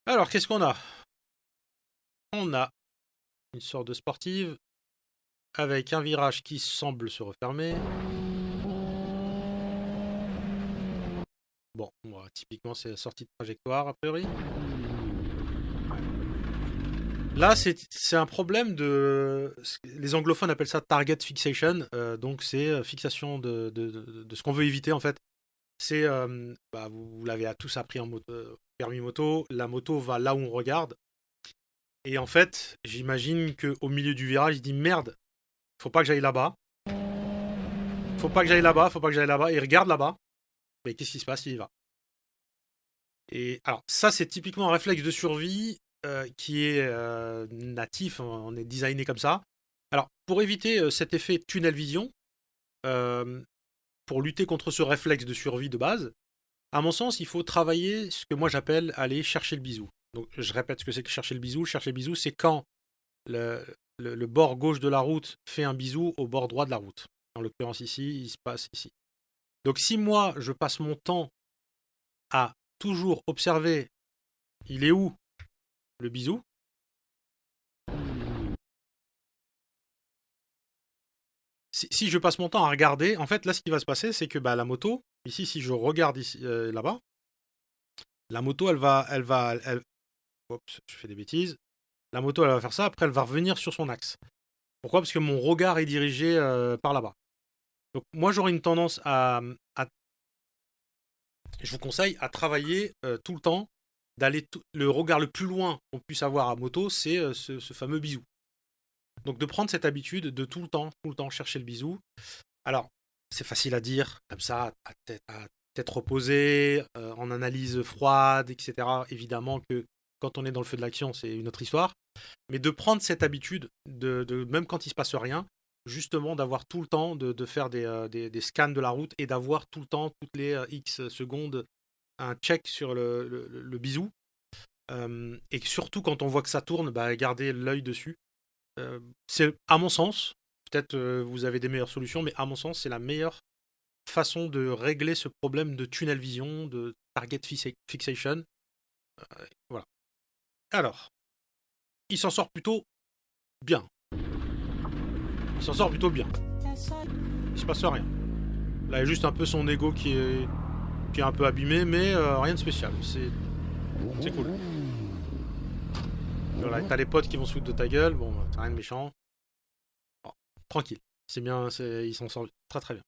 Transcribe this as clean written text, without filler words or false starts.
Alors, qu'est-ce qu'on a? On a une sorte de sportive avec un virage qui semble se refermer. Bon, typiquement, c'est la sortie de trajectoire, a priori. Là, c'est un problème de. Les anglophones appellent ça target fixation. Donc, c'est fixation de ce qu'on veut éviter, en fait. C'est. Vous l'avez tous appris en permis moto. La moto va là où on regarde. Et en fait, j'imagine qu'au milieu du virage, il dit merde, faut pas que j'aille là-bas. Faut pas que j'aille là-bas, faut pas que j'aille là-bas. Il regarde là-bas. Mais qu'est-ce qui se passe? Il y va. Et alors, ça, c'est typiquement un réflexe de survie qui est natif. On est designé comme ça. Alors, pour éviter cet effet tunnel vision, euh, pour lutter contre ce réflexe de survie de base, à mon sens, il faut travailler ce que moi j'appelle aller chercher le bisou. Donc, je répète ce que c'est que chercher le bisou. Chercher le bisou, c'est quand le, le bord gauche de la route fait un bisou au bord droit de la route. En l'occurrence ici, il se passe ici. Donc si moi, je passe mon temps à toujours observer, il est où le bisou, si je passe mon temps à regarder, en fait, là, ce qui va se passer, c'est que la moto, ici, si je regarde ici, là-bas, la moto, oups, je fais des bêtises. La moto, elle va faire ça, après, elle va revenir sur son axe. Pourquoi? Parce que mon regard est dirigé par là-bas. Donc, moi, j'aurais une tendance je vous conseille à travailler tout le temps, le regard le plus loin qu'on puisse avoir à moto, c'est ce fameux bisou. Donc de prendre cette habitude de tout le temps chercher le bisou. Alors, c'est facile à dire, comme ça, à tête reposée, en analyse froide, etc. Évidemment que quand on est dans le feu de l'action, c'est une autre histoire. Mais de prendre cette habitude, même quand il ne se passe rien, justement d'avoir tout le temps de faire des scans de la route et d'avoir tout le temps, toutes les X secondes, un check sur le bisou. Et surtout quand on voit que ça tourne, garder l'œil dessus. C'est à mon sens, peut-être vous avez des meilleures solutions, mais à mon sens, c'est la meilleure façon de régler ce problème de tunnel vision, de target fixation. Voilà. Alors, il s'en sort plutôt bien. Il s'en sort plutôt bien. Il se passe rien. Là, il y a juste un peu son ego qui est un peu abîmé, mais rien de spécial. C'est cool. Voilà, t'as les potes qui vont se foutre de ta gueule, bon, c'est rien de méchant. Bon, tranquille. C'est bien, ils s'en sortent très très bien.